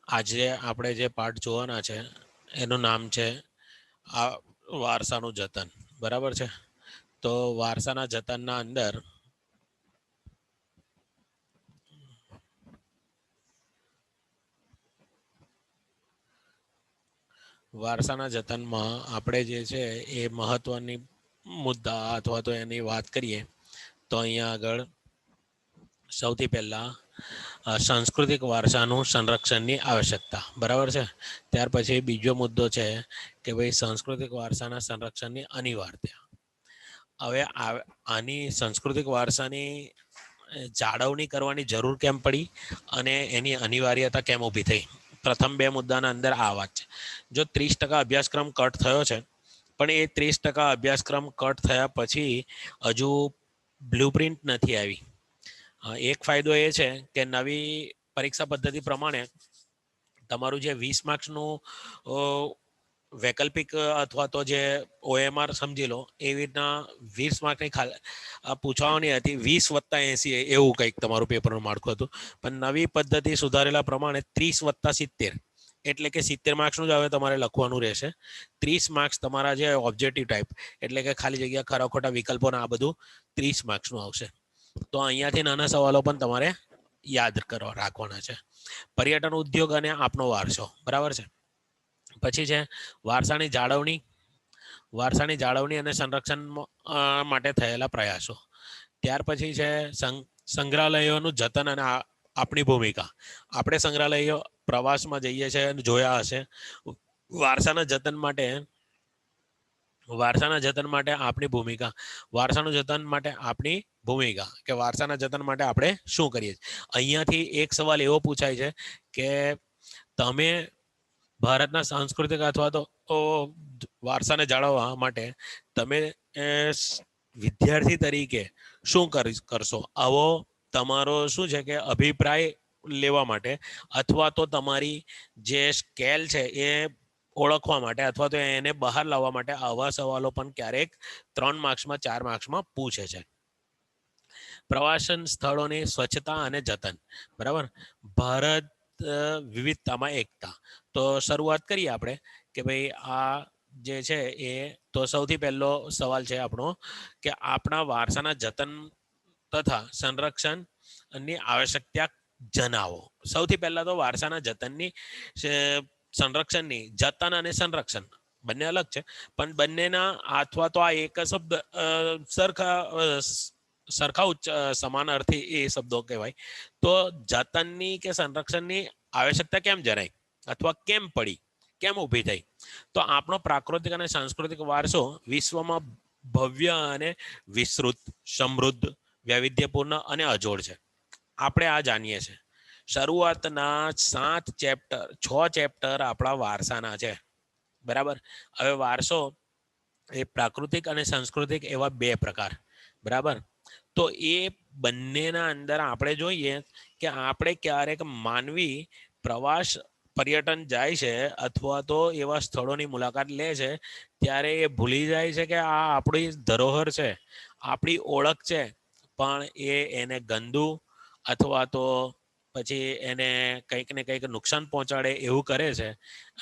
આજે આપણે જે પાઠ જોવાના છે એનું નામ છે આ વારસાનું જતન. બરાબર છે. તો વારસાના જતનના અંદર વારસાના જતનમાં આપણે જે છે એ મહત્વની મુદ્દા અથવા તો એની વાત કરીએ તો અહીંયા આગળ સૌથી પહેલા સાંસ્કૃતિક વારસાનું સંરક્ષણની આવશ્યકતા. બરાબર છે. ત્યાર પછી બીજો મુદ્દો છે કે ભાઈ સાંસ્કૃતિક વારસાના સંરક્ષણની અનિવાર્યતા. હવે આની સાંસ્કૃતિક વારસાની જાળવણી કરવાની જરૂર કેમ પડી અને એની અનિવાર્યતા કેમ ઊભી થઈ. પ્રથમ બે મુદ્દાના અંદર આ વાત છે. જો 30% અભ્યાસક્રમ કટ થયો છે, પણ એ 30% અભ્યાસક્રમ કટ થયા પછી હજુ બ્લુપ્રિન્ટ નથી આવી. એક ફાયદો એ છે કે નવી પરીક્ષા પદ્ધતિ પ્રમાણે તમારું જે 20 માર્ક્સનું વૈકલ્પિક અથવા તો જે OMR સમજી લો એવી રીતના 20 માર્કની પૂછવાની હતી. 20+80 એવું કંઈક તમારું પેપરનું માળખું હતું. પણ નવી પદ્ધતિ સુધારેલા પ્રમાણે 30+70 એટલે કે 70 માર્ક્સનું જ હવે તમારે લખવાનું રહેશે. 30 માર્ક્સ તમારા જે ઓબ્જેક્ટિવ ટાઈપ એટલે કે ખાલી જગ્યા ખરા ખોટા વિકલ્પોના આ બધું 30 માર્ક્સનું આવશે. તો અહીંયાથી નાના સવાલો પણ તમારે યાદ રાખવાના છે. પર્યટન ઉદ્યોગ અને આપનો વારસો. બરાબર છે. પછી છે વારસાની જાળવણી અને સંરક્ષણ માટે થયેલા પ્રયાસો. ત્યાર પછી છે સંગ્રહાલયોનું જતન અને આપણી ભૂમિકા. આપણે સંગ્રહાલયો પ્રવાસમાં જઈએ છીએ અને જોયા હશે. વારસાના જતન માટે આપણી ભૂમિકા. વારસાનું જતન માટે આપણી ભૂમિકા કે વારસાના જતન માટે આપણે શું કરીએ છીએ. અહીંયાથી એક સવાલ એવો પૂછાય છે કે તમે ભારતના સાંસ્કૃતિક અથવા તો વારસાને જાળવવા માટે તમે વિદ્યાર્થી તરીકે શું કરશો. આવો તમારો શું છે કે અભિપ્રાય લેવા માટે અથવા તો તમારી જે સ્કેલ છે એ ઓળખવા માટે અથવા તો એને બહાર લાવવા માટે આવા સવાલો પણ ક્યારેક 3 માર્ક્સમાં 4 માર્ક્સમાં પૂછે છે. પ્રવાસન સ્થળોની સ્વચ્છતા અને જતન. બરાબર. ભારત વિવિધતામાં એકતા. તો શરૂઆત કરીએ આપણે કે ભાઈ આ જે છે એ તો સૌથી પહેલો સવાલ છે આપણો કે આપણા વારસાના જતન તથા સંરક્ષણની આવશ્યકતા જણાવો. સૌથી પહેલા તો વારસાના જતનની સંરક્ષણની જતન અને સંરક્ષણ બંને અલગ છે, પણ બંનેના અથવા તો આ એક શબ્દ સરખા સમાનાર્થી એ શબ્દો કહેવાય. તો જતનની કે સંરક્ષણની આવશ્યકતા કેમ જણાય અથવા કેમ પડી, કેમ ઊભી થઈ. તો આપણો પ્રાકૃતિક અને સાંસ્કૃતિક વારસો વિશ્વમાં ભવ્ય અને વિસ્તૃત, સમૃદ્ધ, વૈવિધ્યપૂર્ણ અને અજોડ છે. આપણે આ જાણીએ છીએ. શરૂઆતના 6 ચેપ્ટર આપણા વારસાના છે. બરાબર. હવે વારસો એ પ્રાકૃતિક અને સાંસ્કૃતિક એવા બે પ્રકાર. બરાબર. તો એ બંનેના અંદર આપણે જોઈએ કે આપણે ક્યારેક માનવી પ્રવાસ પર્યટન જાય છે અથવા તો એવા સ્થળોની મુલાકાત લે છે ત્યારે એ ભૂલી જાય છે કે આ આપણી ધરોહર છે, આપણી ઓળખ છે. પણ એને ગંદુ અથવા તો પછી એને કંઈક ને કંઈક નુકસાન પહોંચાડે એવું કરે છે.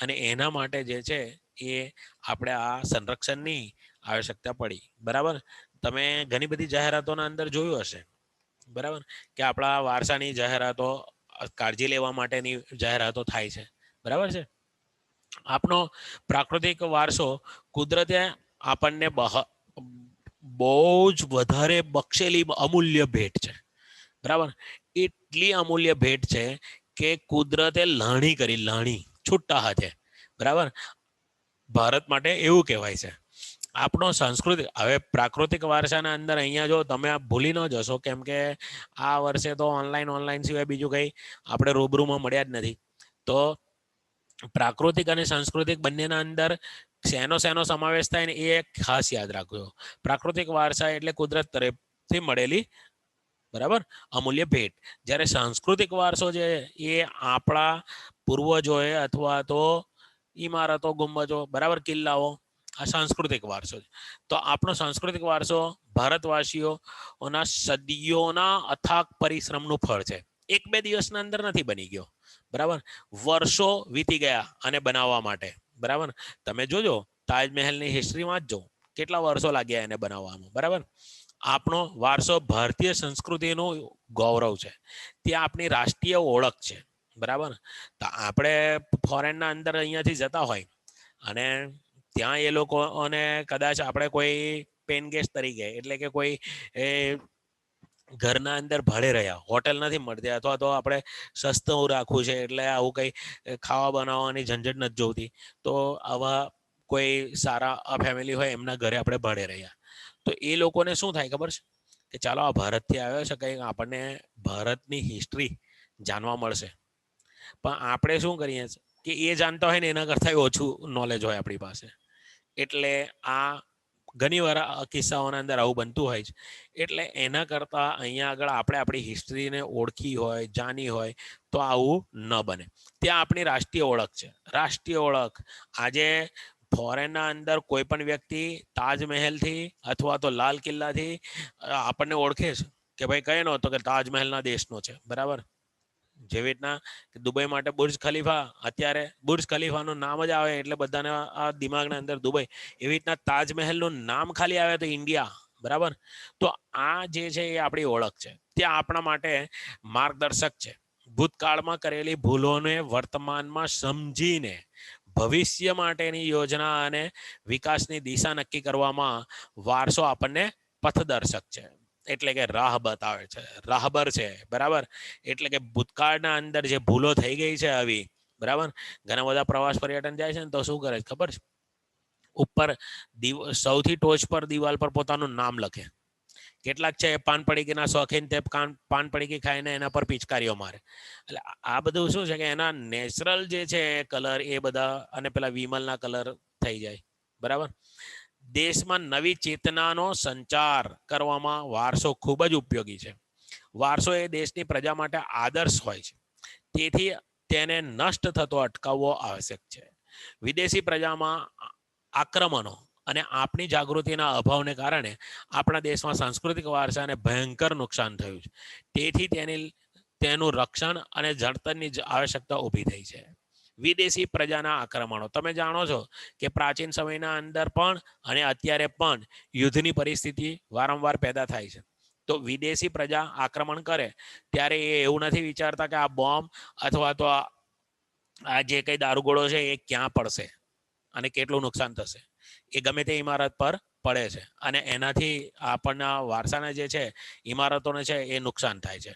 અને એના માટે જે છે એ આપણે આ સંરક્ષણની આવશ્યકતા પડી. બરાબર. તમે ઘણી બધી જાહેરાતોના અંદર જોયું હશે. બરાબર. કે આપણા વારસાની જાહેરાતો, કાળજી લેવા માટેની જાહેરાતો થાય છે. બરાબર છે. આપણો પ્રાકૃતિક વારસો કુદરતે આપણને બહુ જ વધારે બક્ષેલી અમૂલ્ય ભેટ છે. બરાબર. એટલી અમૂલ્ય ભેટ છે કે કુદરતે લાણી છૂટા હાથે. બરાબર. ભારત માટે એવું કહેવાય છે. આપણો સંસ્કૃતિ હવે પ્રાકૃતિક વારસાના અંદર અહીંયા જો તમે ભૂલી ન જશો, કેમ કે આ વર્ષે તો ઓનલાઈન સિવાય બીજું કંઈ આપણે રૂબરૂમાં મળ્યા જ નથી. તો પ્રાકૃતિક અને સાંસ્કૃતિક બંનેના અંદર શેનો સમાવેશ થાય ને એ ખાસ યાદ રાખજો. પ્રાકૃતિક વારસા એટલે કુદરત તરફથી મળેલી બરાબર અમૂલ્ય ભેટ. જ્યારે સાંસ્કૃતિક વારસો છે એ આપણા પૂર્વજોએ અથવા તો ઇમારતો, ગુંબજો, બરાબર, કિલ્લાઓ, આ સાંસ્કૃતિક વારસો છે. તો આપણો સાંસ્કૃતિક વારસો ભારતવાસીઓના સદીઓના અથાગ પરિશ્રમનું ફળ છે. 1-2 દિવસના અંદર નથી બની ગયો. બરાબર, વર્ષો વીતી ગયા અને બનાવવા માટે, બરાબર. તમે જોજો તાજમહેલની હિસ્ટ્રી વાંચજો, કેટલા વર્ષો લાગ્યા એને બનાવવામાં, બરાબર. આપણો વારસો ભારતીય સંસ્કૃતિનું ગૌરવ છે, તે આપણી રાષ્ટ્રીય ઓળખ છે, બરાબર. તો આપણે ફોરેનના અંદર અહીંયાથી જતા હોય અને ત્યાં એ લોકોને કદાચ આપણે કોઈ પેન ગેસ્ટ તરીકે, એટલે કે કોઈ ઘરના અંદર ભાડે રહ્યા, હોટેલ નથી મળતી, અથવા તો આપણે સસ્તું રાખવું છે એટલે આવું કંઈ ખાવા બનાવવાની ઝંઝટ નથી જોતી, તો આવા કોઈ સારા ફેમિલી હોય એમના ઘરે આપણે ભાડે રહ્યા, તો એ લોકોને શું થાય ખબર છે કે ચાલો આ ભારતથી આવ્યો છે, કંઈક આપણને ભારતની હિસ્ટ્રી જાણવા મળશે. પણ આપણે શું કરીએ કે એ જાણતા હોય ને એના કરતાં ઓછું નોલેજ હોય આપણી પાસે. એટલે આ ઘણીવાર કિસ્સાઓના અંદર આવું બનતું હોય છે. એટલે એના કરતાં અહીંયા આગળ આપણે આપણી હિસ્ટ્રીને ઓળખી હોય, જાણી હોય તો આવું ન બને. ત્યાં આપણી રાષ્ટ્રીય ઓળખ છે, રાષ્ટ્રીય ઓળખ. આજે ફોરેનના અંદર કોઈ પણ વ્યક્તિ તાજમહેલથી અથવા તો લાલ કિલ્લાથી આપણને ઓળખે છે કે ભાઈ કઈ નહોતો કે તાજમહેલના દેશનો છે, બરાબર. જેવી રીતના દુબઈ માટે બુર્જ ખલીફા, અત્યારે બુર્જ ખલીફાનું નામ જ આવે એટલે બધાને આ દિમાગના અંદર દુબઈ, એવી રીતના તાજમહેલનું નામ ખાલી આવે તો ઇન્ડિયા, બરાબર. તો આ જે છે એ આપણી ઓળખ છે, ત્યાં આપણા માટે માર્ગદર્શક છે. ભૂતકાળમાં કરેલી ભૂલોને વર્તમાનમાં સમજીને ભવિષ્ય માટેની યોજના અને વિકાસની દિશા નક્કી કરવામાં વારસો આપણને પથદર્શક છે, એટલે કે રાહ બતાવે છે, રાહબર છે, બરાબર. એટલે કે ભૂતકાળના અંદર જે ભૂલો થઈ ગઈ છે આવી, બરાબર. ઘણા બધા પ્રવાસ પર્યટન જાય છે ને તો શું કરે છે ખબર છે, ઉપર સૌથી ટોચ પર દિવાલ પર પોતાનું નામ લખે. કેટલાક છે પાન પડીકીના શોખીન, તે પાન પડીકી ખાઈને એના પર પિચકારીઓ મારે. એટલે આ બધું શું છે કે એના નેચરલ જે છે કલર એ બધા અને પેલા વિમલના કલર થઈ જાય, બરાબર. દેશમાં નવી ચેતનાનો સંચાર કરવામાં વારસો ખૂબ જ ઉપયોગી છે. વારસો એ દેશની પ્રજા માટે આદર્શ હોય છે, તેથી તેને નષ્ટ થતો અટકાવવો આવશ્યક છે. વિદેશી પ્રજામાં આક્રમણો અને આપણી જાગૃતિના અભાવને કારણે આપણા દેશમાં સાંસ્કૃતિક વારસાને ભયંકર નુકસાન થયું છે. તેથી તેનું રક્ષણ અને જળતરની આવશ્યકતા ઊભી થઈ છે. વિદેશી પ્રજાના આક્રમણો, તમે જાણો છો કે પ્રાચીન સમયના અંદર પણ અને અત્યારે પણ યુદ્ધની પરિસ્થિતિ વારંવાર પેદા થાય છે. તો વિદેશી પ્રજા આક્રમણ કરે ત્યારે એ એવું નથી વિચારતા કે આ બોમ્બ અથવા તો આ જે કઈ દારૂગોળો છે એ ક્યાં પડશે અને કેટલું નુકસાન થશે. એ ગમે તે ઇમારત પર પડે છે અને એનાથી આપણના વારસાના જે છે ઇમારતોને છે એ નુકસાન થાય છે.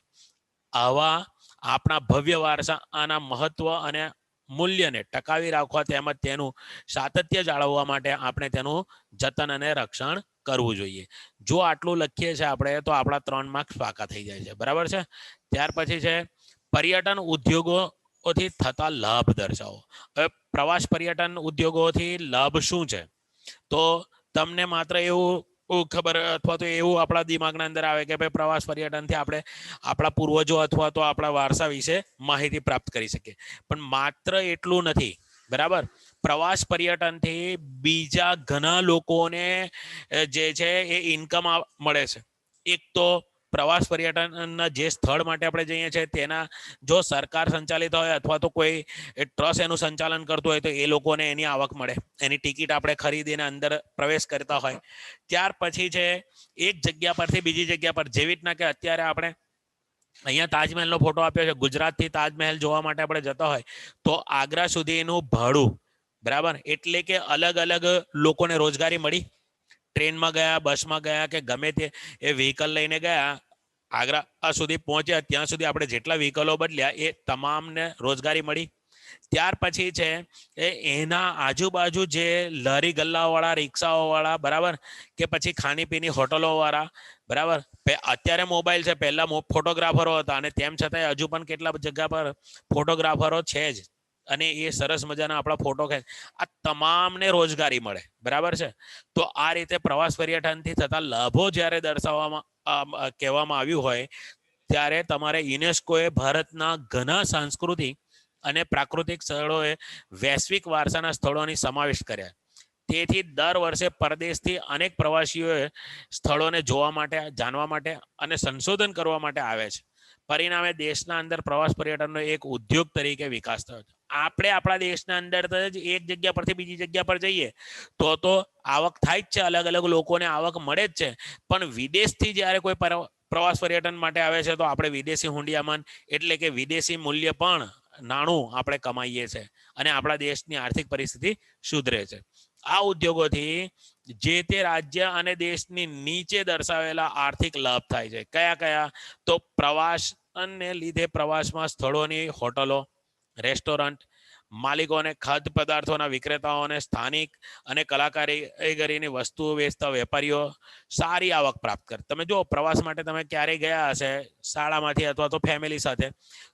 આવા આપણા ભવ્ય વારસાના મહત્વ અને મૂલ્યને ટકાવી રાખવા તેમજ તેનું સાતત્ય જાળવવા માટે આપણે તેનું જતન અને રક્ષણ કરવું જોઈએ. જો આટલું લખીએ છીએ આપણે તો આપણા 3 માર્ક્સ પાકા થઈ જાય છે, બરાબર છે. ત્યાર પછી છે પર્યટન ઉદ્યોગોથી થતા લાભ દર્શાવો. હવે પ્રવાસ પર્યટન ઉદ્યોગોથી લાભ શું છે, તો તમને માત્ર એવું ખબર અથવા તો એવું આપણા દિમાગના અંદર આવે કે ભાઈ પ્રવાસ પર્યટનથી આપણે આપણા પૂર્વજો અથવા તો આપણા વારસા વિશે માહિતી પ્રાપ્ત કરી શકીએ, પણ માત્ર એટલું નથી, બરાબર. પ્રવાસ પર્યટનથી બીજા ઘણા લોકોને જે છે એ ઇન્કમ મળે છે. એક તો પ્રવાસ પર્યટનના જે સ્થળ માટે આપણે જઈએ છીએ તેના જો સરકાર સંચાલિત હોય અથવા તો કોઈ ટ્રસ્ટ એનું સંચાલન કરતું હોય તો એ લોકોને એની આવક મળે, એની ટિકિટ આપણે ખરીદીને અંદર પ્રવેશ કરતા હોય. ત્યાર પછી છે એક જગ્યા પરથી બીજી જગ્યા પર, જેવી રીતના કે અત્યારે આપણે અહીંયા તાજમહેલનો ફોટો આપ્યો છે, ગુજરાતથી તાજમહેલ જોવા માટે આપણે જતા હોય તો આગ્રા સુધીનું ભાડું, બરાબર. એટલે કે અલગ અલગ લોકોને રોજગારી મળી, ટ્રેનમાં ગયા, બસમાં ગયા કે ગમે તે એ વ્હીકલ લઈને ગયા, આગ્રા સુધી પહોંચ્યા, ત્યાં સુધી આપણે જેટલા વ્હીકલો બદલ્યા એ તમામને રોજગારી મળી. ત્યાર પછી છે એના આજુબાજુ જે લારી ગલ્લાવાળા, રિક્ષાઓવાળા, બરાબર, કે પછી ખાણીપીણી હોટલોવાળા, બરાબર. અત્યારે મોબાઈલ છે, પહેલા ફોટોગ્રાફરો હતા અને તેમ છતાંય હજુ પણ કેટલા જગ્યા પર ફોટોગ્રાફરો છે જ અને એ સરસ મજાના આપણા ફોટો ખેંચ, આ તમામને રોજગારી મળે, બરાબર છે. તો આ રીતે પ્રવાસ પર્યટનથી થતા લાભો જ્યારે દર્શાવવામાં કહેવામાં આવ્યું હોય ત્યારે તમારે યુનેસ્કોએ ભારતના ઘણા સાંસ્કૃતિક અને પ્રાકૃતિક સ્થળોએ વૈશ્વિક વારસાના સ્થળોની સમાવેશ કર્યા. તેથી દર વર્ષે પરદેશથી અનેક પ્રવાસીઓ સ્થળોને જોવા માટે, જાણવા માટે અને સંશોધન કરવા માટે આવે છે. પરિણામે દેશના અંદર પ્રવાસ પર્યટનનો એક ઉદ્યોગ તરીકે વિકાસ થયો છે. આપણે આપણા દેશના અંદર જ એક જગ્યા પરથી બીજી જગ્યા પર જઈએ તો આવક થાય જ છે, અલગ અલગ લોકોને આવક મળે જ છે, પણ વિદેશથી જ્યારે કોઈ પ્રવાસ પર્યટન માટે આવે છે તો આપણે વિદેશી હુંડિયામણ એટલે કે વિદેશી મૂલ્ય પણ નાણું આપણે કમાઈએ છીએ અને આપણા દેશની આર્થિક પરિસ્થિતિ સુધરે છે. આ ઉદ્યોગોથી જે તે રાજ્ય અને દેશની નીચે દર્શાવેલા આર્થિક લાભ થાય છે. કયા કયા? તો પ્રવાસને લીધે પ્રવાસમાં સ્થળોની હોટલો, રેસ્ટોરન્ટ માલિકોને, ખાદ્ય પદાર્થોના વિક્રેતાઓને, સ્થાનિક અને કલાકારીગરીની વસ્તુઓ વેચતા વેપારીઓ સારી આવક પ્રાપ્ત કરે. તમે જો પ્રવાસ માટે તમે ક્યારેય ગયા હશે શાળામાંથી અથવા તો ફેમિલી સાથે,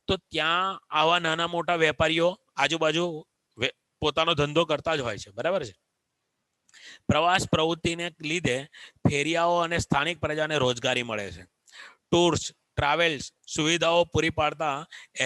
તો ત્યાં આવા નાના મોટા વેપારીઓ આજુબાજુ પોતાનો ધંધો કરતા જ હોય છે, બરાબર છે. પ્રવાસ પ્રવૃત્તિને લીધે ફેરિયાઓ અને સ્થાનિક પ્રજાને રોજગારી મળે છે. ટૂર્સ, ટ્રાવેલ્સ સુવિધાઓ પૂરી પાડતા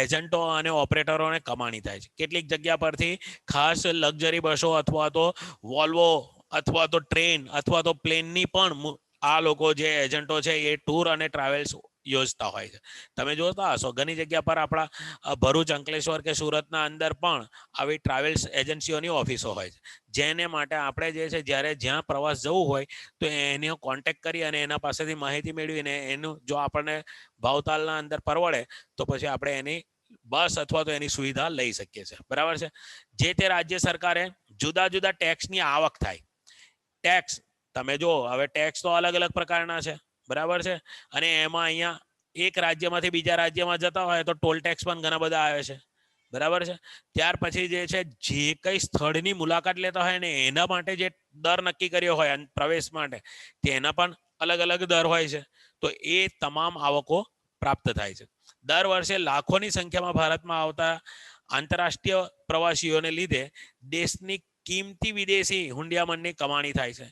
એજન્ટો અને ઓપરેટરોને કમાણી થાય છે. કેટલીક જગ્યા પરથી ખાસ લક્ઝરી બસો અથવા તો વોલ્વો અથવા તો ટ્રેન અથવા તો પ્લેનની પણ આ લોકો જે એજન્ટો છે એ ટૂર અને ટ્રાવેલ્સ યોજતા હોય છે. તમે જોતા હશો ઘણી જગ્યા પર આપણા ભરૂચ, અંકલેશ્વર કે સુરતના અંદર પણ આવી ટ્રાવેલ્સ એજન્સીઓની ઓફિસો હોય છે, જેને માટે આપણે જે છે જ્યારે જ્યાં પ્રવાસ જવું હોય તો એનો કોન્ટેક્ટ કરી અને એના પાસેથી માહિતી મેળવીને એનું જો આપણને ભાવતાલના અંદર પરવડે તો પછી આપણે એની બસ અથવા તો એની સુવિધા લઈ શકીએ છીએ, બરાબર છે. જે તે રાજ્ય સરકારે જુદા જુદા ટેક્સની આવક થાય. ટેક્સ તમે જો હવે ટેક્સ તો અલગ અલગ પ્રકારના છે, બરાબર છે, અને એમાં અહીંયા એક રાજ્યમાંથી બીજા રાજ્યમાં જતા હોય તો ટોલ ટેક્સ પણ ઘણા બધા આવે છે, બરાબર છે. ત્યાર પછી જે છે જે કઈ સ્થળની મુલાકાત લેતા હોય ને એના માટે જે દર નક્કી કર્યો હોય પ્રવેશ માટે તેના પણ અલગ અલગ દર હોય છે. તો એ તમામ આવકો પ્રાપ્ત થાય છે. દર વર્ષે લાખોની સંખ્યામાં ભારતમાં આવતા આંતરરાષ્ટ્રીય પ્રવાસીઓને લીધે દેશની કિંમતી વિદેશી હુંડિયામણની કમાણી થાય છે.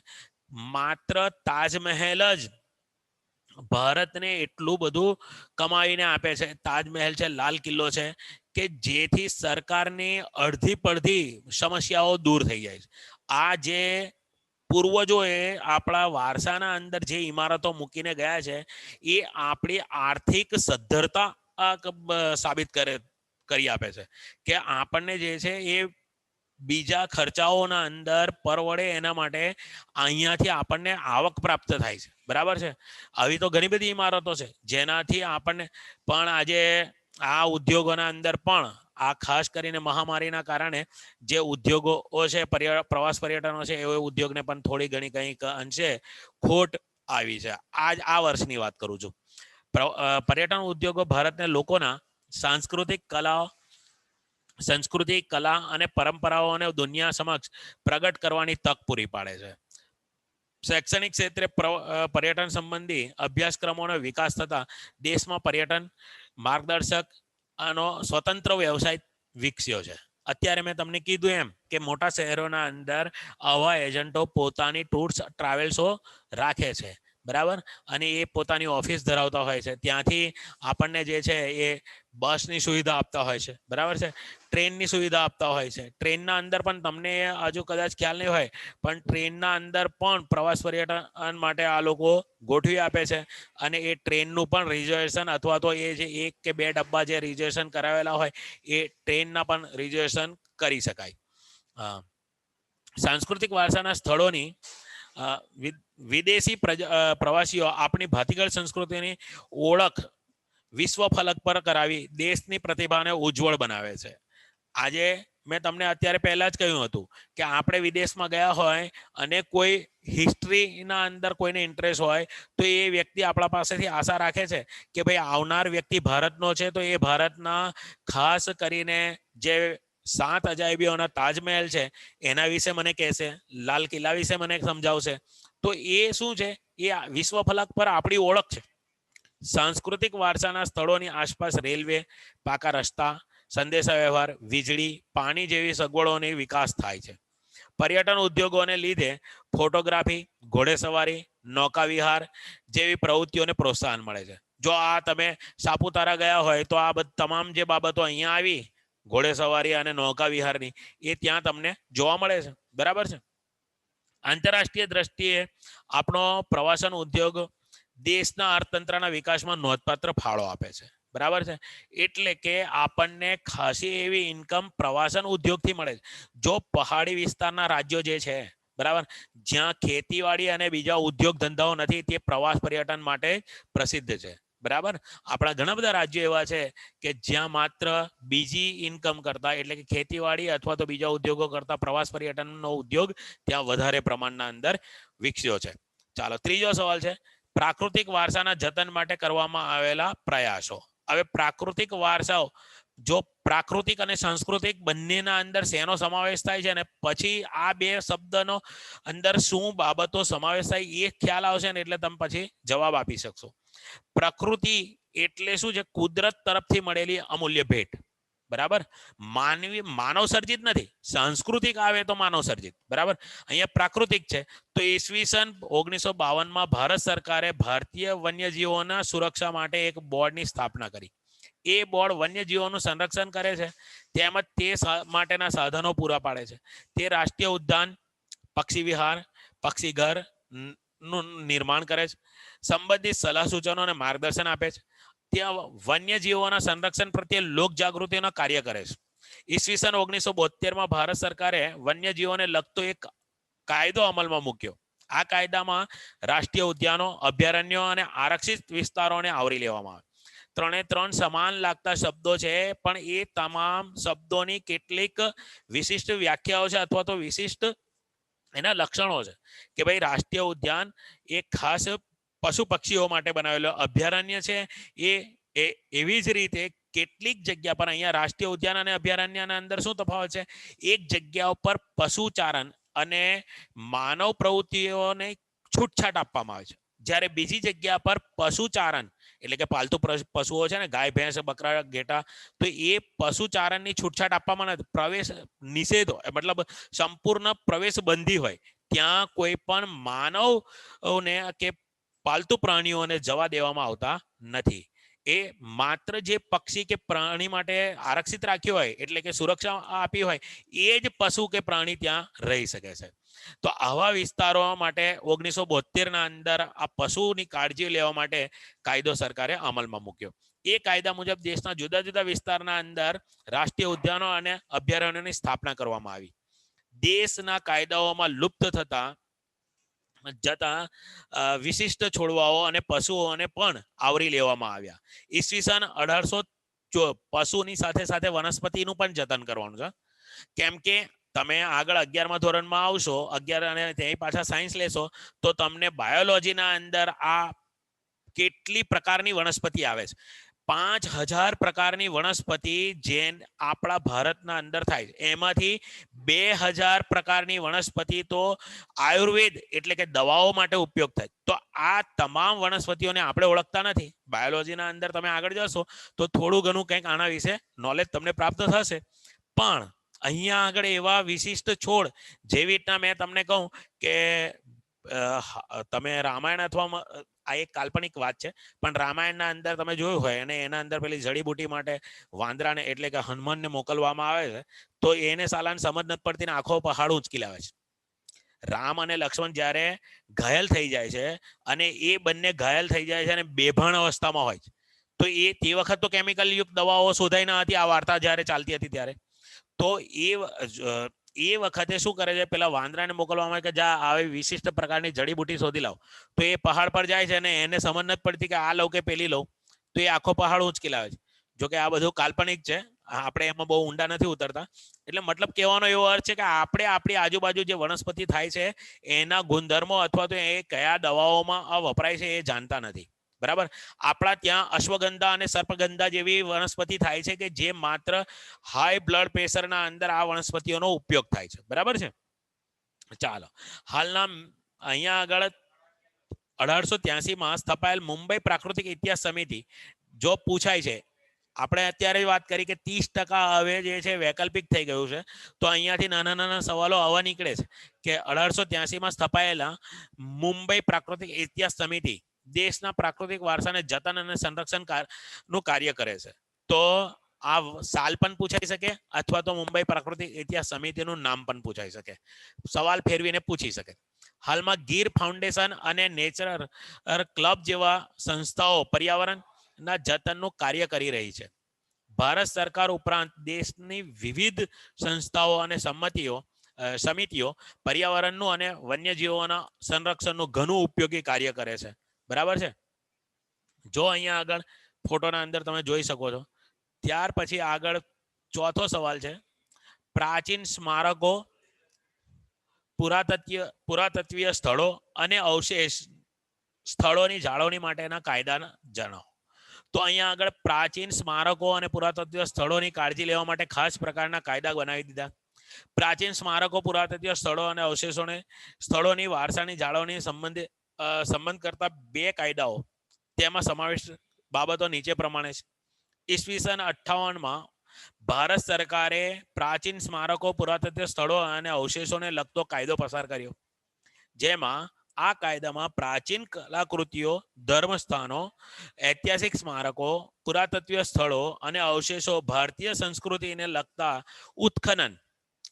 માત્ર તાજમહેલ જ ભારતને એટલું બધું કમાઈને આપે છે. તાજમહેલ છે, લાલ કિલ્લો છે, કે જેથી સરકારની અડધી પડધી સમસ્યાઓ દૂર થઈ જાય છે. આ જે પૂર્વજોએ આપણા વારસાના અંદર જે ઇમારતો મૂકીને ગયા છે એ આપણી આર્થિક સદ્ધરતા સાબિત કરી આપે છે કે આપણને જે છે એ બીજા ખર્ચાઓના અંદર પરવડે એના માટે અહીંયાથી આપણને આવક પ્રાપ્ત થાય છે, બરાબર છે. આવી તો ઘણી બધી ઇમારતો છે જેનાથી આપણને પણ આજે આ ઉદ્યોગોના અંદર પણ આ ખાસ કરીને મહામારીના કારણે જે ઉદ્યોગો છે, પ્રવાસ પર્યટનો છે, એ ઉદ્યોગને પણ થોડી ઘણી કંઈક અંશે ખોટ આવી છે. આ વર્ષની વાત કરું છું. પર્યટન ઉદ્યોગો ભારતને લોકોના સંસ્કૃતિ, કલા અને પરંપરાઓને દુનિયા સમક્ષ પ્રગટ કરવાની તક પૂરી પાડે છે. શૈક્ષણિક ક્ષેત્રે પર્યટન સંબંધી અભ્યાસક્રમોનો વિકાસ થતા દેશમાં પર્યટન માર્ગદર્શક આનો સ્વતંત્ર વ્યવસાય વિકસ્યો છે. અત્યારે મેં તમને કીધું એમ કે મોટા શહેરોના અંદર આવા એજન્ટો પોતાની ટૂર્સ ટ્રાવેલ્સો રાખે છે, બરાબર, અને એ પોતાની ઓફિસ ધરાવતા હોય છે. ત્યાંથી આપણને જે છે એ બસની સુવિધા આપતા હોય છે, બરાબર છે, ટ્રેનની સુવિધા આપતા હોય છે. ટ્રેનના અંદર પણ તમને હજુ કદાચ ખ્યાલ નહીં હોય પણ ટ્રેનના અંદર પણ પ્રવાસ પર્યટન માટે આ લોકો ગોઠવી આપે છે અને એ ટ્રેનનું પણ રિઝર્વેશન અથવા તો એ જે 1 કે 2 ડબ્બા જે રિઝર્વેશન કરાવેલા હોય એ ટ્રેનના પણ રિઝર્વેશન કરી શકાય. સાંસ્કૃતિક વારસાના સ્થળોની વિદેશી પ્રવાસીઓ આપણી ભાતીગળ સંસ્કૃતિની ઓળખ વિશ્વ ફલક પર કરાવી દેશની પ્રતિભાને ઉજ્જવળ બનાવે છે. આજે મેં તમને અત્યારે પહેલા જ કહ્યું હતું કે આપણે વિદેશમાં ગયા હોય અને કોઈ હિસ્ટ્રીના અંદર કોઈને ઇન્ટરેસ્ટ હોય તો એ વ્યક્તિ આપણા પાસેથી આશા રાખે છે કે ભાઈ આવનાર વ્યક્તિ ભારતનો છે તો એ ભારતના ખાસ કરીને જે 7 અજાયબીઓના તાજમહેલ છે એના વિશે મને કહેશે, લાલ કિલ્લા વિશે મને સમજાવશે. તો એ શું છે? એ વિશ્વ ફલક પર આપણી ઓળખ છે. સાંસ્કૃતિક વારસાના સ્થળોની આસપાસ રેલવે, પાકા રસ્તા, સંદેશા વ્યવહાર, વીજળી, પાણી જેવી સગવડોની વિકાસ થાય છે. પર્યટન ઉદ્યોગોને લીધે ફોટોગ્રાફી, ઘોડેસવારી, નૌકાવિહાર જેવી પ્રવૃત્તિઓને પ્રોત્સાહન મળે છે. જો આ તમે સાપુતારા ગયા હોય તો આ તમામ જે બાબતો અહીંયા આવી ઘોડેસવારી અને નૌકાવિહારની એ ત્યાં તમને જોવા મળે છે, બરાબર છે. આંતરરાષ્ટ્રીય દ્રષ્ટિએ આપણો પ્રવાસન ઉદ્યોગ દેશના અર્થતંત્રના વિકાસમાં નોંધપાત્ર ફાળો આપે છે, બરાબર છે. એટલે કે આપણને ખાસી એવી ઇન્કમ પ્રવાસન ઉદ્યોગથી મળે છે. જો પહાડી વિસ્તારના રાજ્યો જે છે, બરાબર, જ્યાં ખેતીવાડી અને બીજા ઉદ્યોગ ધંધાઓ નથી, તે પ્રવાસ પર્યટન માટે પ્રસિદ્ધ છે. બરાબર. આપણા ઘણા બધા રાજ્યો એવા છે કે જ્યાં માત્ર બીજી ઇન્કમ કરતા, એટલે કે ખેતીવાડી અથવા તો બીજા ઉદ્યોગો કરતા પ્રવાસ પર્યટનનો ઉદ્યોગ ત્યાં વધારે પ્રમાણના અંદર વિકસ્યો છે. ચાલો, ત્રીજો સવાલ છે, પ્રાકૃતિક વારસાના જતન માટે કરવામાં આવેલા પ્રયાસો. હવે પ્રાકૃતિક વારસાઓ, જો પ્રાકૃતિક અને સાંસ્કૃતિક બંનેના અંદર શેનો સમાવેશ થાય છે, અને પછી આ બે શબ્દનો અંદર શું બાબતો સમાવેશ થાય એ ખ્યાલ આવશે ને એટલે તમે પછી જવાબ આપી શકશો. પ્રકૃતિ એટલે શું છે? કુદરત તરફથી મળેલી અમૂલ્ય ભેટ. બરાબર. માનવ સર્જિત નથી. સાંસ્કૃતિક આવે તો માનવ સર્જિત. બરાબર. અહીંયા પ્રાકૃતિક છે તો ઈસવીસન 1952 ભારત સરકારે ભારતીય વન્યજીવોના સુરક્ષા માટે એક બોર્ડની સ્થાપના કરી. એ બોર્ડ વન્યજીવોનું સંરક્ષણ કરે છે, તેમજ તે માટેના સાધનો પૂરા પાડે છે. તે રાષ્ટ્રીય ઉદ્યાન, પક્ષી વિહાર, પક્ષી ઘર નું નિર્માણ કરે છે, સંબંધિત સલાહ સૂચનો અને માર્ગદર્શન આપે છે. ત્યાં વન્યજીવોના સંરક્ષણ પ્રત્યે લોક જાગૃતિનો કાર્ય કરે છે. ઈસવીસન 1972 ભારત સરકારે વન્યજીવોને લગતો એક કાયદો અમલમાં મૂક્યો. આ કાયદામાં રાષ્ટ્રીય ઉદ્યાનો, અભયારણ્યો અને આરક્ષિત વિસ્તારોને આવરી લેવામાં આવે. ત્રણે ત્રણ સમાન લાગતા શબ્દો છે, પણ એ તમામ શબ્દોની કેટલીક વિશિષ્ટ વ્યાખ્યાઓ છે અથવા તો વિશિષ્ટ એના લક્ષણો છે. કે ભાઈ રાષ્ટ્રીય ઉદ્યાન એક ખાસ પશુ પક્ષીઓ માટે બનાવેલો અભયારણ્ય છે. એ એવી જ રીતે કેટલીક જગ્યા પર અહીંયા રાષ્ટ્રીય ઉદ્યાન અને અભયારણ્યના અંદર શું તફાવત છે? એક જગ્યા ઉપર પશુચારણ અને માનવ પ્રવૃત્તિઓને છૂટછાટ આપવામાં આવે છે, જ્યારે બીજી જગ્યા પર પશુચારણ એટલે કે પાલતુ પશુઓ છે ને, ગાય, ભેંસ, બકરા, ઘેટા, તો એ પશુચારણની છૂટછાટ આપવામાં નથી. પ્રવેશ નિષેધો, મતલબ સંપૂર્ણ પ્રવેશ બંધી હોય. ત્યાં કોઈ પણ માનવને કે પાલતુ પ્રાણીઓને જવા દેવામાં આવતા નથી. એ માત્ર જે પક્ષી કે પ્રાણી માટે આરક્ષિત રાખ્યો હોય, એટલે કે સુરક્ષા આપી હોય, એ જ પશુ કે પ્રાણી ત્યાં રહી શકે છે. તો આવા વિસ્તારો માટે 1972 અંદર આ પશુની કાળજી લેવા માટે કાયદો સરકારે અમલમાં મૂક્યો. એ કાયદા મુજબ દેશના જુદા જુદા વિસ્તારના અંદર રાષ્ટ્રીય ઉદ્યાનો અને અભયારણ્યોની સ્થાપના કરવામાં આવી. દેશના કાયદાઓમાં લુપ્ત થતા જતા વિશિષ્ટ છોડવાઓ અને પશુઓને પણ આવરી લેવામાં આવ્યા. ઈસવીસન 1800 પશુની સાથે સાથે વનસ્પતિનું પણ જતન કરવાનું છે. કેમ કે તમે આગળ 11મા ધોરણમાં આવશો, 11 અને ત્યાં પાછા સાયન્સ લેશો, તો તમને બાયોલોજીના અંદર આ કેટલી પ્રકારની વનસ્પતિ આવે છે. 5000 પ્રકારની વનસ્પતિ જે આપણા ભારતના અંદર થાય છે, એમાંથી 2000 પ્રકારની વનસ્પતિ તો આયુર્વેદ એટલે કે દવાઓ માટે ઉપયોગ થાય. તો આ તમામ વનસ્પતિઓને આપણે ઓળખતા નથી. બાયોલોજીના અંદર તમે આગળ જશો તો થોડું ઘણું કંઈક આના વિશે નોલેજ તમને પ્રાપ્ત થશે. પણ અહીંયા આગળ એવા વિશિષ્ટ છોડ, જેવી રીતના મેં તમને કહું કે તમે રામાયણ અથવા આ એક કાલ્પનિક વાત છે, પણ રામાયણના અંદર તમે જોયું હોય અને એના અંદર પેલી જડીબુટી માટે વાંદરાને એટલે કે હનુમાનને મોકલવામાં આવે છે, તો એને સાલાન સમજ નથી પડતી ને આખો પહાડ ઉંચકી લાવે છે. રામ અને લક્ષ્મણ જ્યારે ઘાયલ થઈ જાય છે અને એ બંને ઘાયલ થઈ જાય છે અને બેભાન અવસ્થામાં હોય છે, તો તે વખત તો કેમિકલ યુક્ત દવાઓ શોધાઈ ન હતી. આ વાર્તા જ્યારે ચાલતી હતી ત્યારે તો એ વખતે શું કરે છે, પેલા વાંદરાને મોકલવામાં આવે કે જા આવી વિશિષ્ટ પ્રકારની જડીબુટી શોધી લાવ. તો એ પહાડ પર જાય છે અને એને સમજ નથી પડતી કે આ લઉં કે પેલી લઉં, તો એ આખો પહાડ ઉંચકી લાવે છે. જો કે આ બધું કાલ્પનિક છે, આપણે એમાં બહુ ઊંડા નથી ઉતરતા. એટલે મતલબ કહેવાનો એવો અર્થ છે કે આપણે આપણી આજુબાજુ જે વનસ્પતિ થાય છે એના ગુણધર્મો અથવા તો એ કયા દવાઓમાં વપરાય છે એ જાણતા નથી. બરાબર. આપણા ત્યાં અશ્વગંધા અને સર્પગંધા જેવી વનસ્પતિ થાય છે કે જે માત્ર હાઈ બ્લડ પ્રેશરના અંદર આ વનસ્પતિઓનો ઉપયોગ થાય છે. બરાબર છે. ચાલો, હાલના અહીંયા આગળ 1883 સ્થપાયેલ મુંબઈ પ્રાકૃતિક ઇતિહાસ સમિતિ જો પૂછાય છે, આપણે અત્યારે વાત કરી કે 30% હવે જે છે વૈકલ્પિક થઈ ગયું છે, તો અહીંયાથી નાના નાના સવાલો આવા નીકળે છે કે 1883 સ્થપાયેલા મુંબઈ પ્રાકૃતિક ઇતિહાસ સમિતિ દેશના પ્રાકૃતિક વારસાને જતન અને સંરક્ષણ નું કાર્ય કરે છે. તો આ સાલ પણ પૂછાઈ શકે અથવા તો મુંબઈ પ્રાકૃતિક ઇતિહાસ સમિતિનું નામ પણ પૂછાઈ શકે. સવાલ ફેરવીને પૂછી શકે. હાલમાં ગીર ફાઉન્ડેશન અને નેચર ક્લબ જેવા સંસ્થાઓ પર્યાવરણ, ના જતનનું કાર્ય કરી રહી છે. ભારત સરકાર ઉપરાંત દેશની વિવિધ સંસ્થાઓ અને સમિતિઓ પર્યાવરણનું અને વન્યજીવોના સંરક્ષણનું ઘણું ઉપયોગી કાર્ય કરે છે. બરાબર છે. જો અહીંયા આગળ ફોટોના અંદર તમે જોઈ શકો છો. ત્યાર પછી આગળ ચોથો સવાલ છે, પ્રાચીન સ્મારકો, પુરાતત્વીય સ્થળો અને અવશેષ સ્થળોની જાળવણી માટેના કાયદા જણાવો. તો અહીંયા આગળ પ્રાચીન સ્મારકો અને પુરાતત્વીય સ્થળોની કાળજી લેવા માટે ખાસ પ્રકારના કાયદા બનાવી દીધા. પ્રાચીન સ્મારકો, પુરાતત્વીય સ્થળો અને સ્થળોની વારસાની જાળવણી સંબંધ કરતા 2 કાયદાઓ, તેમાં સમાવેશ બાબતો નીચે પ્રમાણે છે. ઈસવીસન 58માં ભારત સરકારે પ્રાચીન સ્મારકો, પુરાતત્વીય સ્થળો અને અવશેષોને લગતો કાયદો પસાર કર્યો, જેમાં આ કાયદામાં પ્રાચીન કલાકૃતિઓ, ધર્મસ્થાનો, ઐતિહાસિક સ્મારકો, પુરાતત્વીય સ્થળો અને અવશેષો, ભારતીય સંસ્કૃતિને લગતા ઉત્ખનન.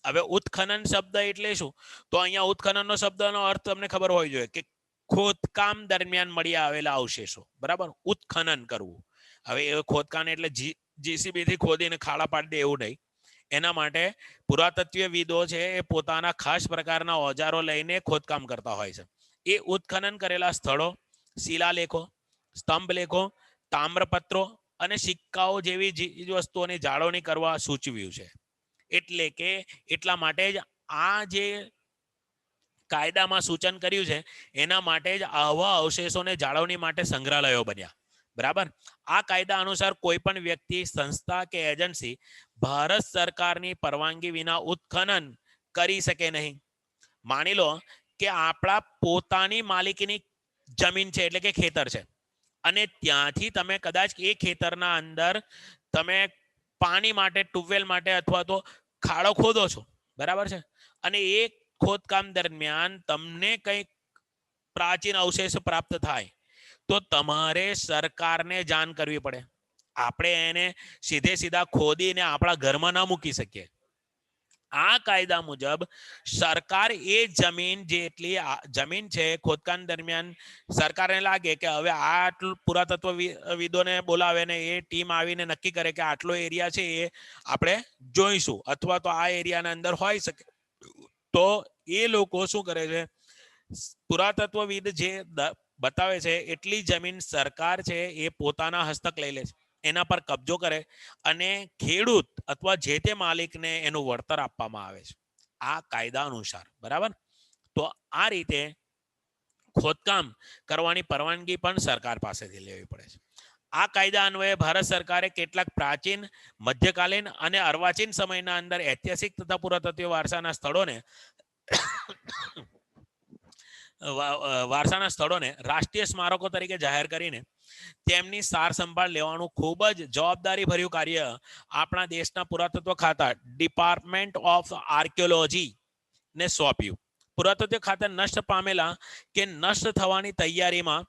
હવે ઉત્ખનન શબ્દ એટલે શું? તો અહીંયા ઉત્ખનનનો શબ્દનો અર્થ તમને ખબર હોવી જોઈએ કે ખોદકામ દરમિયાન મળી આવેલા અવશેષો. બરાબર, ઉત્ખનન કરવું. હવે એ ખોદકામ એટલે જીસીબી થી ખોદીને ખાડા પાડી દે એવું નહીં. એના માટે પુરાતત્વવિદો છે એ પોતાના ખાસ પ્રકારના ઓજારો લઈને ખોદકામ કરતા હોય છે. એ ઉત્ખનન કરેલા સ્થળો, શિલાલેખો, સ્તંભલેખો, તામ્રપત્રો અને સિક્કાઓ જેવી વસ્તુઓની જાળવણી કરવા સૂચવ્યું છે. એટલે કે એટલા માટે જ આ જે કાયદામાં સૂચન કર્યું છે એના માટે જ આવા અવશેષોને જાળવણી માટે સંગ્રહાલયો બન્યા. બરાબર. આ કાયદા અનુસાર કોઈ પણ વ્યક્તિ, સંસ્થા કે એજન્સી ભારત સરકારની પરવાનગી વિના ઉત્ખનન કરી શકે નહીં. માની લો કે આપણા પોતાની માલિકીની જમીન છે, એટલે કે ખેતર છે, અને ત્યાંથી તમે કદાચ એ ખેતરના અંદર તમે પાણી માટે, ટ્યુબવેલ માટે અથવા તો ખાડો ખોદો છો. બરાબર છે. અને એ ખોદકામ દરમિયાન તમને કંઈક પ્રાચીન અવશેષ પ્રાપ્ત થાય તો તમારે સરકારને જાણ કરવી પડે. આપણે એને સીધા ખોદીને આપણા ઘરમાં ના મૂકી શકીએ. આ કાયદા મુજબ સરકાર એ જમીન, જેટલી જમીન છે, ખોદકામ દરમિયાન સરકારને લાગે કે હવે આટલું પુરાતત્વવિદોને બોલાવે ને એ ટીમ આવીને નક્કી કરે કે આટલો એરિયા છે એ આપણે જોઈશું, અથવા તો આ એરિયાના અંદર હોઈ શકે, તો એ લોકો શું કરે છે, પુરાતત્વવિદ જે બતાવે છે એટલી જમીન સરકાર છે એ પોતાના હસ્તક લઈ લે છે, એના પર કબજો કરે અને ખેડૂત અથવા જે તે માલિકને એનું વળતર આપવામાં આવે છે આ કાયદા અનુસાર. બરાબર. તો આ રીતે ખોદકામ કરવાની પરવાનગી પણ સરકાર પાસેથી લેવી પડે છે. આ કાયદા અન્વયે ભારત સરકારે કેટલાક પ્રાચીન, મધ્યકાલીન અને અર્વાચીન સમયના અંદર ઐતિહાસિક તથા પુરાતત્વ વારસાના સ્થળોને રાષ્ટ્રીય સ્મારકો તરીકે જાહેર કરીને તેમની સાર સંભાળ લેવાનું ખૂબ જ જવાબદારી ભર્યું કાર્ય આપણા દેશના પુરાતત્વ ખાતા, ડિપાર્ટમેન્ટ ઓફ આર્કિયોલોજી ને સોંપ્યું. પુરાતત્વ ખાતા નષ્ટ પામેલા કે નષ્ટ થવાની તૈયારીમાં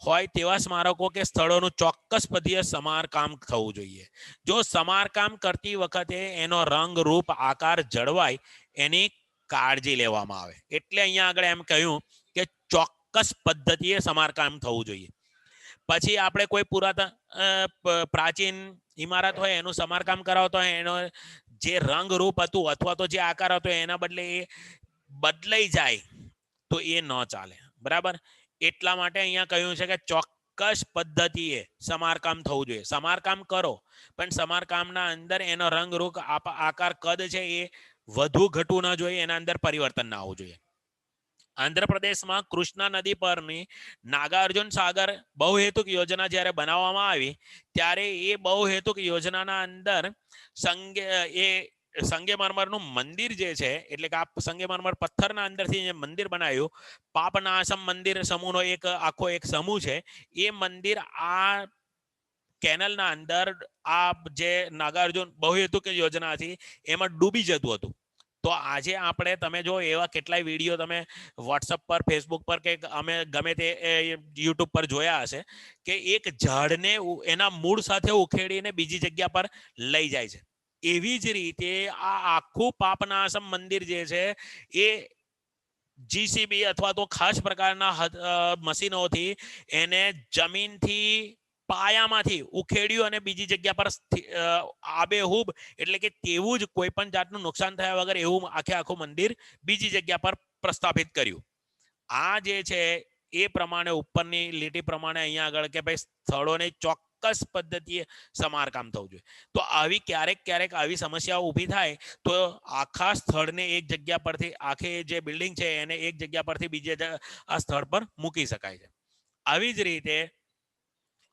હોય તેવા સ્મારકો કે સ્થળોનું ચોક્કસ પદ્ધતિએ સમારકામ થવું જોઈએ. જો સમારકામ કરતી વખતે એનો રંગ, રૂપ, આકાર જળવાય એની કાળજી લેવામાં આવે. એટલે અહીંયા આગળ એમ કહ્યું કે ચોક્કસ પદ્ધતિએ સમારકામ થવું જોઈએ. પછી આપણે કોઈ પ્રાચીન ઇમારત હોય એનું સમારકામ કરાવતો હોય, એનો જે રંગ, રૂપ હતું અથવા તો જે આકાર હતો એના બદલે એ બદલાઈ જાય તો એ ન ચાલે. બરાબર. એટલા માટે અહીંયા કહ્યું છે કે ચોક્કસ પદ્ધતિએ સમારકામ થવું જોઈએ. સમારકામ કરો પણ સમારકામના અંદર એનો રંગ, રૂપ, આકાર, કદ છે એ વધુ ઘટવું ન જોઈએ, એના અંદર પરિવર્તન ના આવવું જોઈએ. આંધ્રપ્રદેશમાં કૃષ્ણા નદી પરની નાગાર્જુન સાગર બહુહેતુક યોજના જ્યારે બનાવવામાં આવી ત્યારે એ બહુહેતુક યોજનાના અંદર સંગેમરમરનું મંદિર જે છે, એટલે કે આ સંગેમરમર પથ્થરના અંદરથી જે મંદિર બનાવ્યું, પાપનાસમ મંદિર સમૂહનો આખો એક સમૂહ છે, એ મંદિર આ કેનલના અંદર આ જે નાગાર્જુન બહુહેતુક યોજના હતી એમાં ડૂબી જતું હતું. તો આજે આપણે તમે જો એવા કેટલાય વિડીયો તમે વોટ્સઅપ પર, ફેસબુક પર કે અમે ગમે તે યુટ્યુબ પર જોયા હશે કે એક ઝાડને એના મૂળ સાથે ઉખેડીને બીજી જગ્યા પર લઈ જાય છે. એવી જ રીતે આ આખું પાપનાસમ મંદિર જે છે એ જીસીબી અથવા તો ખાસ પ્રકારના મશીનોથી એને જમીનથી પાયામાંથી ઉખેડ્યું અને બીજી જગ્યા પર આબેહૂબ એટલે કે તેવું જ કોઈ પણ જાતનું નુકસાન થયા વગર એવું આખું મંદિર બીજી જગ્યા પર પ્રસ્થાપિત કર્યું. આ જે છે એ પ્રમાણે ઉપરની લીટી પ્રમાણે અહીંયા આગળ કે ભાઈ સ્થળોને ચોક્કસ પદ્ધતિએ સમારકામ થવું જોઈએ. તો આવી ક્યારેક આવી સમસ્યાઓ ઊભી થાય તો આખા સ્થળને એક જગ્યા પરથી આખી જે બિલ્ડિંગ છે એને એક જગ્યા પરથી બીજે આ સ્થળ પર મૂકી શકાય છે. આવી જ રીતે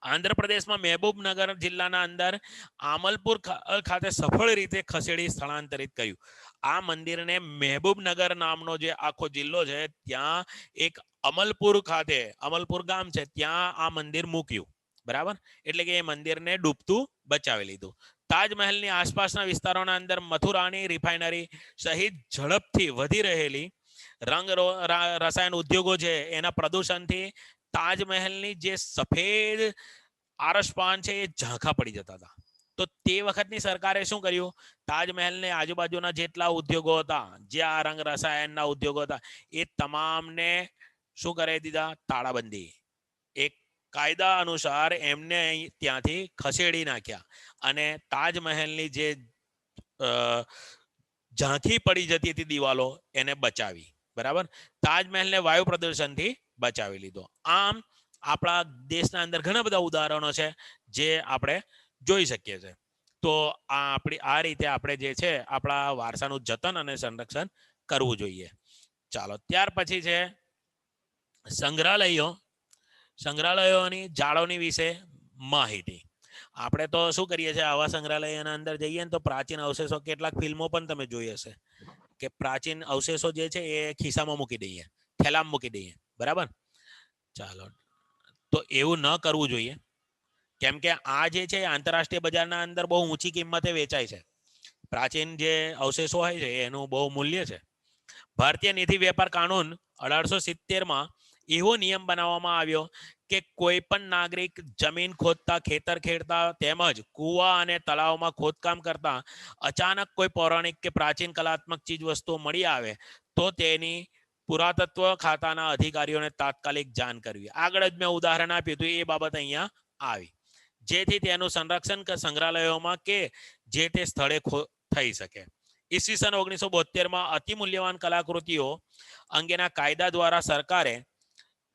આંધ્રપ્રદેશમાં મહેબૂબનગર જિલ્લાના અંદર આમલપુર ખાતે સફળ રીતે ખસેડી સ્થળાંતરિત કર્યું. આ મંદિરને મહેબૂબનગર નામનો જે આખો જિલ્લો છે ત્યાં એક અમલપુર ખાતે અમલપુર ગામ છે ત્યાં આ મંદિર મૂક્યું. બરાબર, એટલે કે એ મંદિરને ડૂબતું બચાવી લીધું. તાજમહેલની આસપાસના વિસ્તારોના અંદર મથુરાની રિફાઇનરી સહિત ઝડપથી વધી રહેલી રંગ રસાયણ ઉદ્યોગો છે એના પ્રદૂષણથી તાજમહેલની જે સફેદ આરસપાન છે એ ઝાંખા પડી જતા હતા. તો તે વખતની સરકારે શું કર્યું, તાજમહેલને આજુબાજુના જેટલા ઉદ્યોગો હતા, જે આ રંગ રસાયણના ઉદ્યોગો હતા, એ તમામને શું કરી દીધા, તાળાબંધી. એક કાયદા અનુસાર એમને ત્યાંથી ખસેડી નાખ્યા અને તાજમહેલની જે ઝાંખી પડી જતી હતી દિવાલો એને બચાવી. બરાબર, તાજમહેલને વાયુ પ્રદૂષણથી બચાવી લીધો. આમ આપણા દેશના અંદર ઘણા બધા ઉદાહરણો છે જે આપણે જોઈ શકીએ છીએ. તો આ રીતે આપણે જે છે આપણા વારસાનું જતન અને સંરક્ષણ કરવું જોઈએ. ચાલો, ત્યાર પછી છે સંગ્રહાલયોની જાળવણી વિશે માહિતી. આપણે તો શું કરીએ છીએ, આવા સંગ્રહાલયના અંદર જઈએ ને તો પ્રાચીન અવશેષો, કેટલાક ફિલ્મો પણ તમે જોઈ હશે કે પ્રાચીન અવશેષો જે છે એ ખિસ્સામાં મૂકી દઈએ, થેલામાં મૂકી દઈએ. બરાબર, ચાલો, તો એવું ન કરવું જોઈએ. કેમ કે આ જે છે આંતરરાષ્ટ્રીય બજારના અંદર બહુ ઊંચી કિંમતે વેચાય છે. પ્રાચીન જે અવશેષો હોય છે એનું બહુ મૂલ્ય છે. ભારતીય નિધિ વેપાર કાનૂન 1870માં એવો નિયમ બનાવવામાં આવ્યો કે કોઈ પણ નાગરિક જમીન ખોદતા, ખેતર ખેડતા તેમજ કુવા અને તળાવમાં ખોદકામ કરતા અચાનક કોઈ પૌરાણિક કે પ્રાચીન કલાત્મક ચીજ વસ્તુઓ મળી આવે તો તેની પુરાતત્વ ખાતાના અધિકારીઓને તાત્કાલિક જાણ કરવી. આગળ જ મેં ઉદાહરણ આપ્યું હતું એ બાબત અહીંયા આવી, જેથી તેનું સંરક્ષણ કે સંગ્રહાલયોમાં કે જે તે સ્થળે થઈ શકે. ઈસવીસન 1972માં અતિ મૂલ્યવાન કલાકૃતિઓ અંગેના કાયદા દ્વારા સરકારે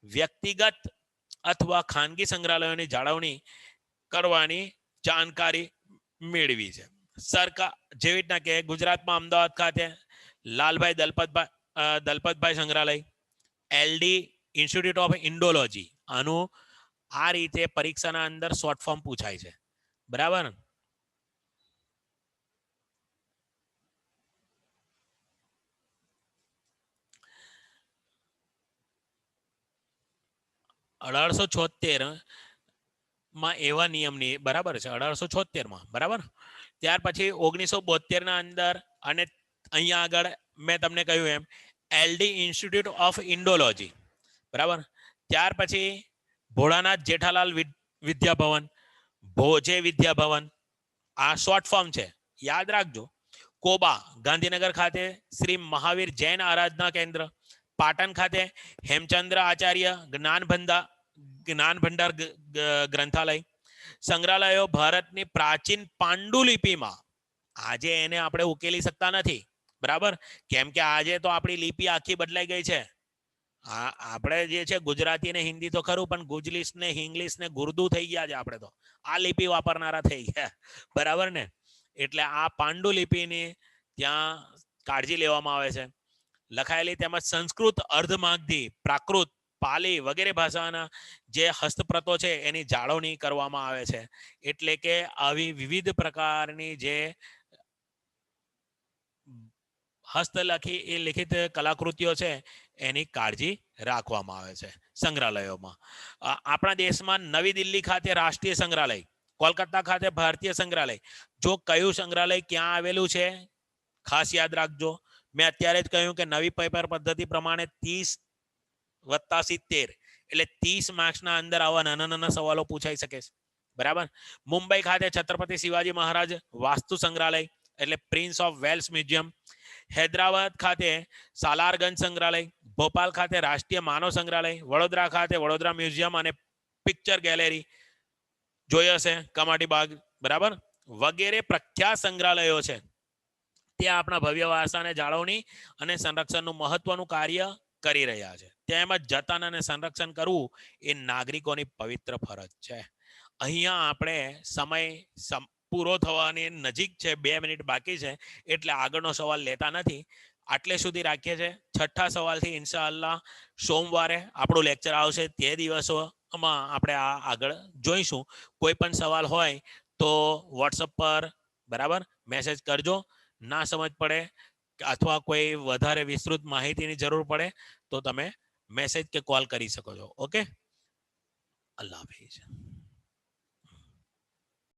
વ્યક્તિગત અથવા ખાનગી સંગ્રહાલયોની જાળવણી કરવાની જાણકારી મેળવી છે. સરકાર જેવી રીતના કે ગુજરાતમાં અમદાવાદ ખાતે લાલભાઈ દલપતભાઈ સંગ્રહાલય, એલડી ઇન્સ્ટિટ્યૂટ ઓફ ઇન્ડોલોજી, આનું આ રીતે પરીક્ષાના અંદર શોર્ટ ફોર્મ પૂછાય છે. બરાબર, 1876માં એવા નિયમની, બરાબર છે, 1876માં. બરાબર, ત્યાર પછી 1972ના અંદર અને અહીંયા આગળ મેં તમને કહ્યું એમ એલડી ઇન્સ્ટિટ્યૂટ ઓફ ઇન્ડોલોજી. બરાબર, ત્યાર પછી ભોળાનાથ જેઠાલાલ વિદ્યાભવન, ભોજે વિદ્યાભવન, આ શોર્ટ ફોર્મ છે, યાદ રાખજો. કોબા ગાંધીનગર ખાતે શ્રી મહાવીર જૈન આરાધના કેન્દ્ર, પાટણ ખાતે હેમચંદ્ર આચાર્ય જ્ઞાન ભંડાર ગ્રંથાલય. સંગ્રહાલયો ભારતની પ્રાચીન પાંડુલિપિમાં, આજે એને આપણે ઉકેલી શકતા નથી. બરાબર, કેમ કે આજે તો આપણી લિપિ આખી બદલાઈ ગઈ છે. આપણે જે છે ગુજરાતી ને હિન્દી તો ખરું, પણ ગુજલીસ ને ઇંગ્લિશ ને ગુર્દુ થઈ ગયા છે. આપણે તો આ લિપિ વાપરનારા થઈ ગયા. બરાબર ને, એટલે આ પાંડુલિપિની ત્યાં કાળજી લેવામાં આવે છે. લખાયેલી તેમજ સંસ્કૃત, અર્ધમાગધી, પ્રાકૃત, પાલી વગેરે ભાષાના જે હસ્તપ્રતો છે એની જાળવણી કરવામાં આવે છે. એટલે કે આવી વિવિધ પ્રકારની જે હસ્તલખી એ લિખિત કલાકૃતિઓ છે એની કાળજી રાખવામાં આવે છે સંગ્રહાલયોમાં. આપણા દેશમાં નવી દિલ્હી ખાતે રાષ્ટ્રીય સંગ્રહાલય, કોલકાતા ખાતે ભારતીય સંગ્રહાલય. જો કયું સંગ્રહાલય ક્યાં આવેલું છે ખાસ યાદ રાખજો. મેં અત્યારે જ કહ્યું કે નવી પેપર પદ્ધતિ પ્રમાણે 30+70 એટલે 30 માર્ક્સના અંદર આવા નાના નાના સવાલો પૂછાઈ શકે છે. બરાબર, મુંબઈ ખાતે છત્રપતિ શિવાજી મહારાજ વાસ્તુ સંગ્રહાલય એટલે Prince of Wales museum, Hyderabad ખાતે સાલારગંજ સંગ્રહાલય, ભોપાલ ખાતે રાષ્ટ્રીય માનવ સંગ્રહાલય, વડોદરા ખાતે વડોદરા મ્યુઝિયમ અને પિક્ચર ગેલેરી, જોઈ હશે, કમાટી બાગ, બરાબર, વગેરે પ્રખ્યાત સંગ્રહાલયો છે. ત્યાં આપણા ભવ્ય વારસાને જાળવણી અને સંરક્ષણનું મહત્વનું કાર્ય કરી રહ્યા છે. તેમજ જતન અને સંરક્ષણ કરવું એ નાગરિકોની પવિત્ર ફરજ છે. અહીંયા આપણે સમય પૂરો થવાની નજીક છે, 2 મિનિટ બાકી છે, એટલે આગળનો સવાલ લેતા નથી. આટલે સુધી રાખીએ છીએ. છઠ્ઠા સવાલથી ઇન્શાઅલ્લાહ સોમવારે આપણું લેક્ચર આવશે. તે દિવસોમાં આપણે આ આગળ જોઈશું. કોઈ પણ સવાલ હોય તો વોટ્સઅપ પર, બરાબર, મેસેજ કરજો. ના સમજ પડે અથવા કોઈ વધારે વિસ્તૃત માહિતીની જરૂર પડે તો તમે મેસેજ કે કોલ કરી શકો છો. ઓકે, અલ્લાહ હાફિઝ.